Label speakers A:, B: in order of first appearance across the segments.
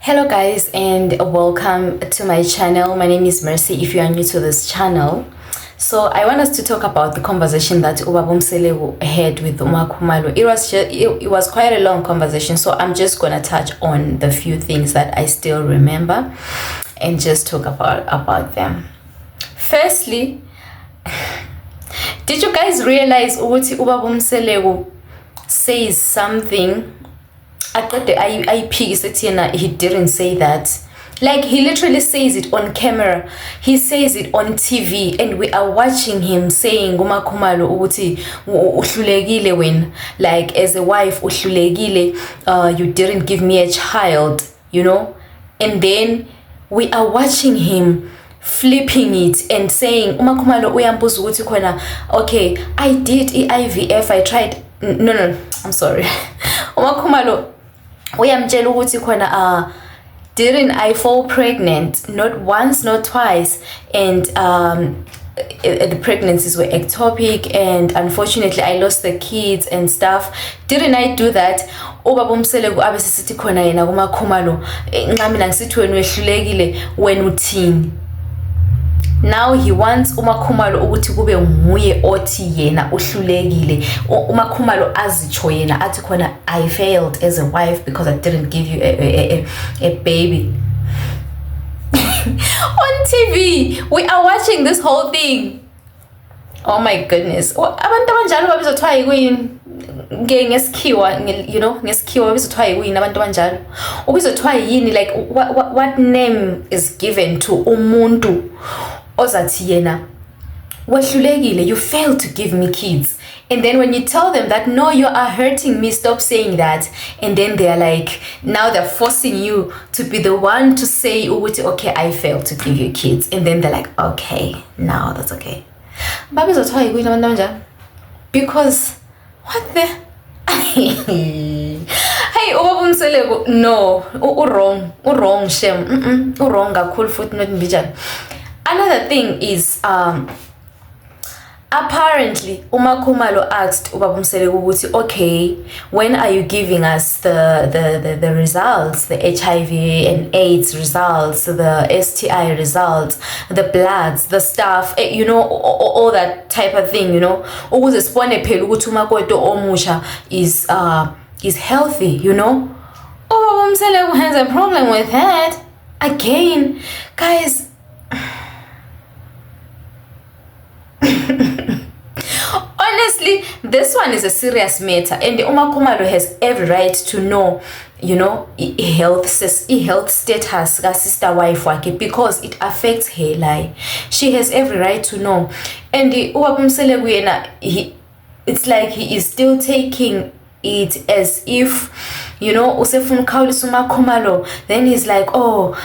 A: Hello guys and welcome to my channel. My name is Mercy if you are new to this channel. So I want us to talk about the conversation that Ubaba Mseleku had with Uma Khumalo. It was quite a long conversation, so I'm just going to touch on the few things that I still remember and just talk about them. Firstly, did you guys realize Ubaba Mseleku says something? He didn't say that. Like, he literally says it on camera. He says it on TV, and we are watching him saying, Uma Khumalo ukuthi uhlulekile wena. Like, as a wife, uhlulekile, you didn't give me a child, you know? And then we are watching him flipping it and saying, Uma Khumalo uyambuza ukuthi khona, okay, I did IVF, I tried. No, I'm sorry. Uma Khumalo uyamtshela ukuthi khona didn't I fall pregnant, not once, not twice, and the pregnancies were ectopic, and unfortunately I lost the kids and stuff. Didn't I do that? Ubaba Mseleku abesesithi khona yena Uma Khumalo nxa mina ngisithi wena wehlulekile wena uthini. Now he wants Uma Khumalo ukuthi kube nguye othi yena uhlulekile. Uma Khumalo azitsho yena athi khona I failed as a wife because I didn't give you a baby. On TV, we are watching this whole thing. Oh my goodness. Abantu abanjalo babizothiwa yikuyini? Ngesikhiwa, you know, ngesikhiwa babizothiwa yikuyini abantu abanjalo? Ubizothiwa yini, like what name is given to umuntu ozathi yena wehlulekile, you failed to give me kids? And then when you tell them that no, you are hurting me, stop saying that, and then they're like, now they're forcing you to be the one to say okay, I failed to give you kids, and then they're like, okay, now that's okay. Because what the hey, Ubaba Mseleku, no, wrong shem, wrong kakhulu futhi not mbijana. Another thing is apparently Uma Khumalo asked Ubaba Mseleku ukuthi, okay, when are you giving us the results, the HIV and AIDS results, the STI results, the bloods, the stuff, you know, all that type of thing, you know, ukuze sibone phela ukuthi umakoti omusha is healthy, you know. Ubaba Mseleku has a problem with that. Again, guys, honestly, this one is a serious matter, and Uma Khumalo has every right to know, you know, health status ka sister wife wake, because it affects her life. She has every right to know. And Ubaba Mseleku yena, it's like he is still taking it as if, you know, usefuna ukukhawulisa Uma Khumalo. Then he's like, oh,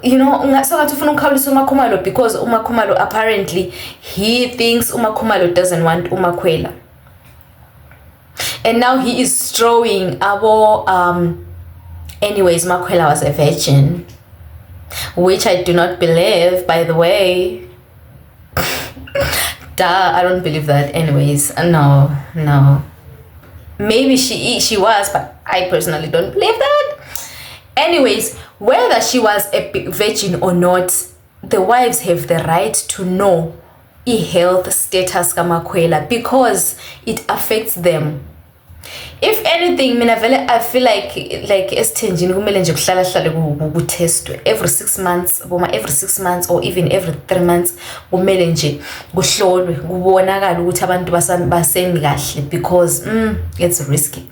A: you know, ungasokathi ufuna ukukhawulisa Uma Khumalo because Uma Khumalo apparently he thinks Uma Khumalo doesn't want uMakhwela. And now he is throwing anyways, Makhwela was a virgin, which I do not believe, by the way. I don't believe that. Anyways, no. Maybe she was, but I personally don't believe that. Anyways, whether she was a virgin or not, the wives have the right to know health status kaMakhwela because it affects them. If anything, I feel like esithenjini kumele nje kuhlala kutestwe every 6 months or even every 3 months, kumele nje kuhlolwe kubonakala ukuthi abantu basemi kahle, because it's risky.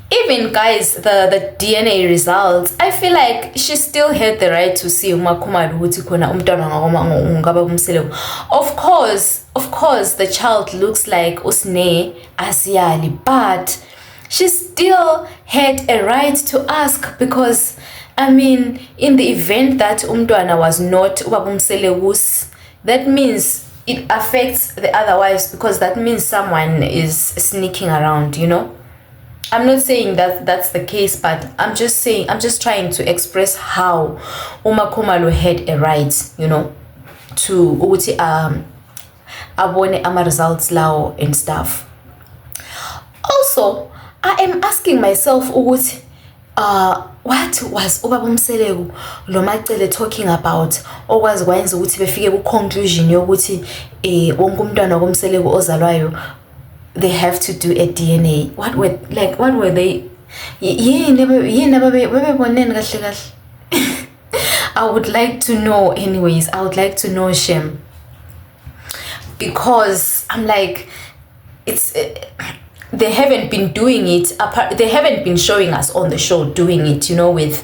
A: Even guys, the DNA results, I feel like she still had the right to see Uma Khumalo ukuthi khona umntwana ngababa Mseleku. Of course, the child looks like usne asiyali, but she still had a right to ask, because I mean, in the event that umntwana was not ubaba Mseleku's, that means it affects the other wives, because that means someone is sneaking around, you know. I'm not saying that that's the case, but I'm just trying to express how Uma Khumalo had a right, you know, to ukuthi abone ama results lawo and stuff. Also, I am asking myself ukuthi what was ubaba uMseleku lo Macele talking about okwazi kwayenza ukuthi befike ku conclusion yokuthi wonke umntwana komSeleku ozalwayo they have to do a DNA. What were they yini bebebonene kahle kahle? I would like to know anyways. I would like to know Shem, because I'm like, it's they haven't been doing it. They haven't been showing us on the show doing it, you know, with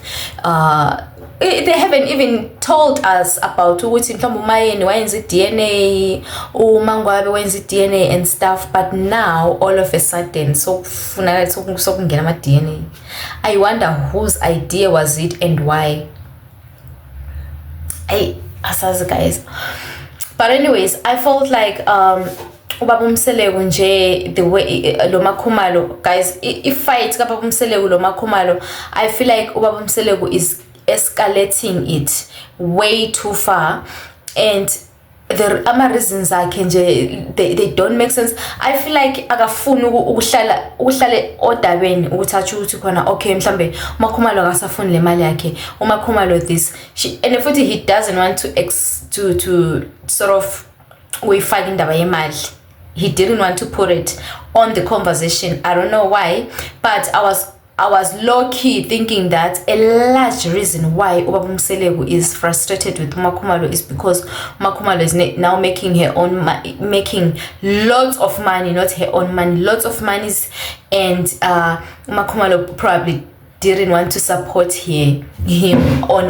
A: they haven't even told us about ukuthi mhlawumbe uMayeni wayenza DNA, uMangwabe wenza DNA and stuff, but now all of a sudden sokufunakala sokungena ama DNA. I wonder whose idea was it and why. Asazi guys. But anyways, I felt like ubaba uMseleku nje the way lo Makhumalo guys, if fight kababa uMseleku lo Makhumalo, I feel like ubaba uMseleku is escalating it way too far, and the reasons akhe nje they don't make sense. I feel like akafuni ukuhlala odabeni ukuthatha ukuthi khona okay mhlambe uMakhumalo akasafuni le mali yakhe, uMakhumalo this and if he doesn't want to sort of uyifaka indaba yemali. He didn't want to put it on the conversation. I don't know why, but I was low-key thinking that a large reason why ubaba uMseleku is frustrated with Makhumalo is because Makhumalo is now making her own making lots of money, not her own money, lots of monies, and Makhumalo probably didn't want to support him on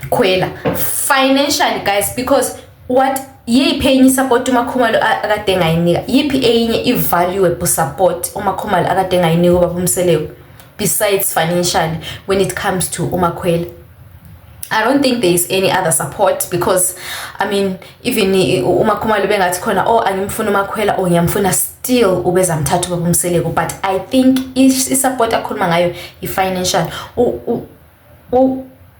A: Kwela financially, guys, because what yiphi support uMakhumalo akade ngayinika, yiphi enye valuable support uMakhumalo akade ngayinika ubaba uMseleku besides financially when it comes to uMakhwela. I don't think there is any other support, because I mean even uMakhumalo bengathi khona angimfuna uMakhwela ngiyamfuna still ubeza mthatha ubaba uMseleku, but I think support akhuluma ngayo financial.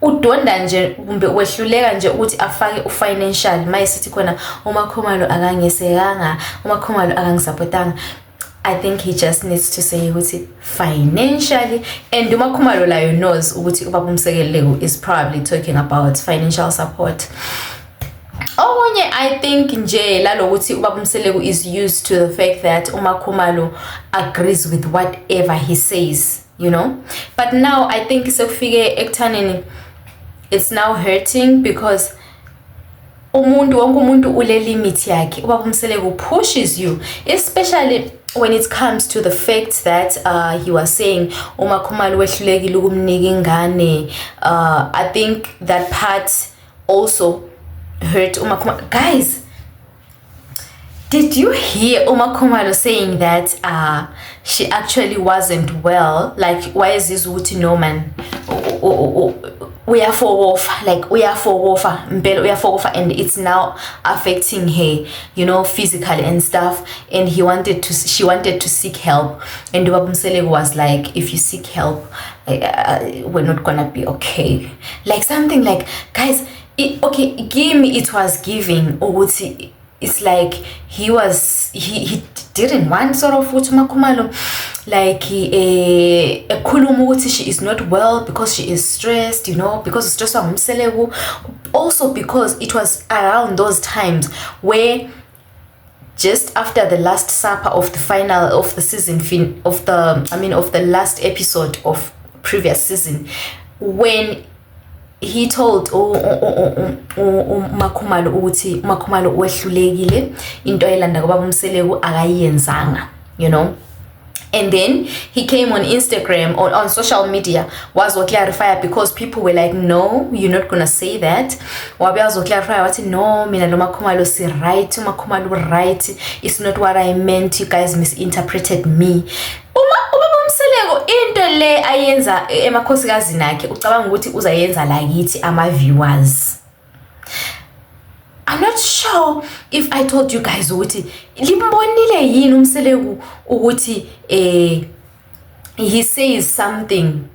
A: Udonda nje kumbe wehluleka nje ukuthi afake ufinancial mayisithi khona uMakhumalo akangesekanga, uMakhumalo akangisupportanga. I think he just needs to say ukuthi financially, and uMakhumalo layo knows ukuthi ubaba uMseleku is probably talking about financial support. Okunye I think nje lalokuthi ubaba uMseleku is used to the fact that uMakhumalo agrees with whatever he says, you know. But now I think sekufike ekuthaneni it's now hurting, because wonke umuntu ule limit yakhe. Ubaba uMseleku pushes you, especially when it comes to the fact that he was saying uMakhumalo wehlulekile ukumnika ingane. I think that part also hurt uMakhumalo. Guys, did you hear uMakhumalo saying that she actually wasn't well? Like, why is this ukuthi no man uyafogofa and it's now affecting her, you know, physically and stuff, and she wanted to seek help, and ubaba uMseleku was like, if you seek help, we're not gonna be okay, like something like, guys, it was giving ukuthi it's like he didn't want sort of ukuthi uMakhumalo like ekhuluma ukuthi she is not well because she is stressed, you know, because it's just uMseleku. Also because it was around those times where just after the last supper of the final of the season of the last episode of previous season, when he told Makhumalo ukuthi Makhumalo wehlulekile, into elanda kubaba uMseleku akayenzanga, you know. And then he came on Instagram or on social media was clarify, because people were like, no, you're not gonna say that. Wabe was clarify what, no, mina lo Makhumalo si right, Makhumalo right, it's not what I meant, you guys misinterpreted me. Ubaba uMseleku into le ayenza emakhosikazi nakhe ucabanga ukuthi uzayenza lakithi ama viewers. I'm not sure if I told you guys ukuthi limbonile yini uMseleku ukuthi he says something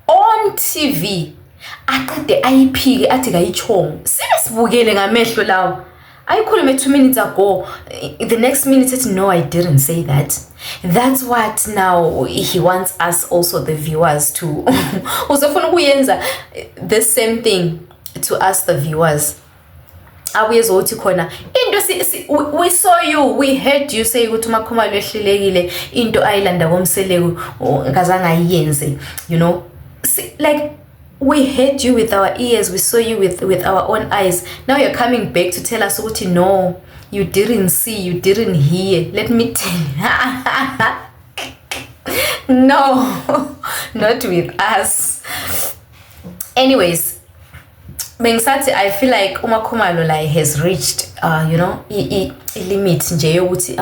A: on TV aqede ayiphike athi kayichongo. Sibukele ngamehlo lawo. ayikhulume 2 minutes ago, the next minute said no, I didn't say that. That's what now he wants us also, the viewers, to uzofuna ukuyenza the same thing to us, the viewers. Awuyezothi khona into we saw you, we heard you say ukuthi uMakhumalo ehlelekile into ayilanda komseleku ngazange ayenze, you know. See, like, we heard you with our ears, we saw you with our own eyes. Now you're coming back to tell us ukuthi no, you didn't see, you didn't hear. Let me tell you. No, not with us. Anyways, bengisathi I feel like uMakhumalo like has reached you know, I limit nje yokuthi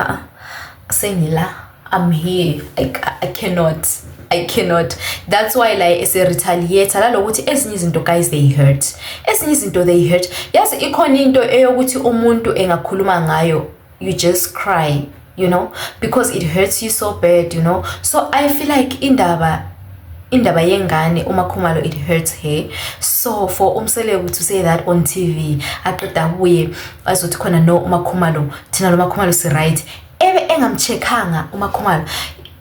A: sengila, I'm here, I cannot. That's why like as a retaliator lalokuthi ezinye izinto guys they hurt, yazi ikhona into eyokuthi umuntu engakhuluma ngayo you just cry, you know, because it hurts you so bad, you know. So I feel like indaba yengane uMakhumalo, it hurts her. So for uMseleku to say that on TV aqeda buye azothi khona no uMakhumalo, thina lo Makhumalo si right, ebe engamcheckanga uMakhumalo,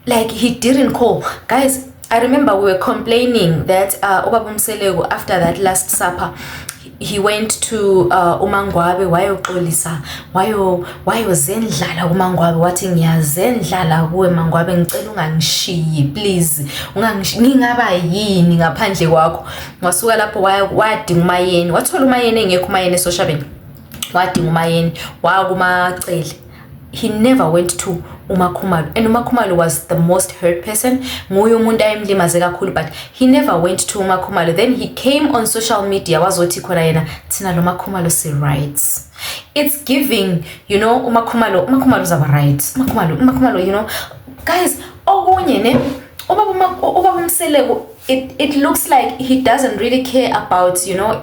A: like he didn't call. Guys, I remember we were complaining that ubaba uMseleku after that last supper he went to uMangwabe wayoxolisa, wayozendlala uMangwabe, wathi ngiyazendlala kuwe Mangwabe, ngicela ungangishiyi please, ngingaba yini ngaphandle kwakho. Wasuka lapho wadinga uMayeni, wathola uMayeni engekho uMayeni eSoshabeni, wadinga uMayeni wakumacele. He never went to uMakhumalo, and uMakhumalo was the most hurt person. Nguye umuntu ayemlimaze kakhulu, but he never went to uMakhumalo. Then he came on social media wazothi khona yena thina lo Makhumalo si right. It's giving, you know, uMakhumalo is right. Makhumalo, you know. Guys, okunye ne ubaba uMseleku, it looks like he doesn't really care about, you know,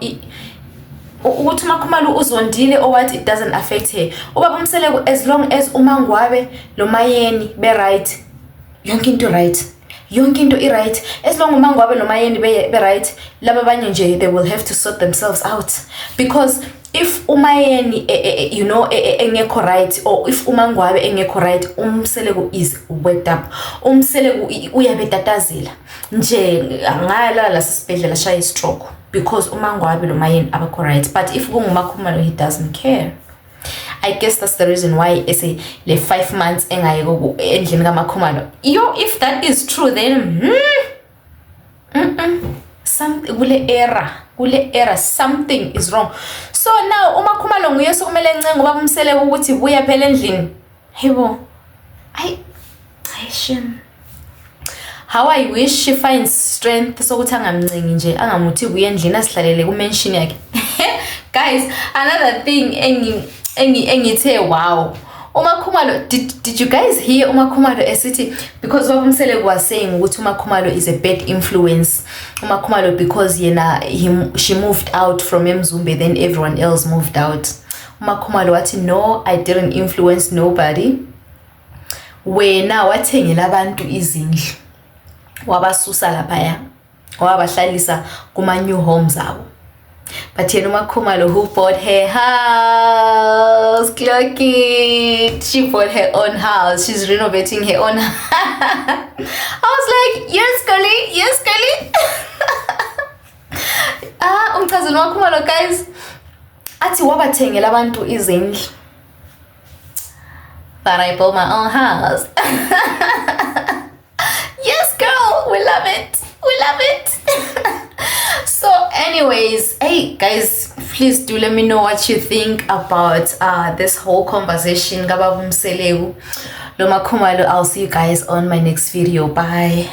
A: ukuthi uMakhumalo uzondile or what, it doesn't affect her. Ubaba uMseleku, as long as uMangwabe lo Mayeni be right, yonke into right, yonke into right. As long uMangwabe lo Mayeni be right, laba abanye nje they will have to sort themselves out. Because if uMayeni you know engekho right, or if uMangwabe engekho right, uMseleku is worked up. uMseleku uyabetatazela nje ngala la sibedlela shaya stroke, because uMangwabe lo Mayeni abakho right. But if kunguMakhumalo, he doesn't care. I guess that's the reason why I say le 5 months engayeko endlini kaMakhumalo. Yo, if that is true, then something kule era something is wrong. So now uMakhumalo nguye sokumele encenga ubaba uMseleku ukuthi buya phela endlini. Hebo, shame. How I wish she finds strength sokuthi angamncengi nje, angamuthi kuye endlini asihlalele ku mansion yakhe. Guys, another thing engithe wow, uMakhumalo, did you guys hear uMakhumalo esithi, because ubaba uMseleku was saying ukuthi uMakhumalo is a bad influence, uMakhumalo because yena she moved out from eMzumbe, then everyone else moved out. uMakhumalo wathi no, I didn't influence nobody, wena wathengela abantu izindlu, wabasusa lapha wabahlalisa kuma new homes abo. But yena uMakhumalo, who bought her house, clock it, she bought her own house, she's renovating her own house. I was like, yes Kali. Umchazelo uMakhumalo, guys, athi wabathengela abantu izindlu, but I bought my own house. Yes girl, we love it. So anyways, hey guys, please do let me know what you think about this whole conversation kababa uMseleku lo Makhumalo. I'll see you guys on my next video. Bye.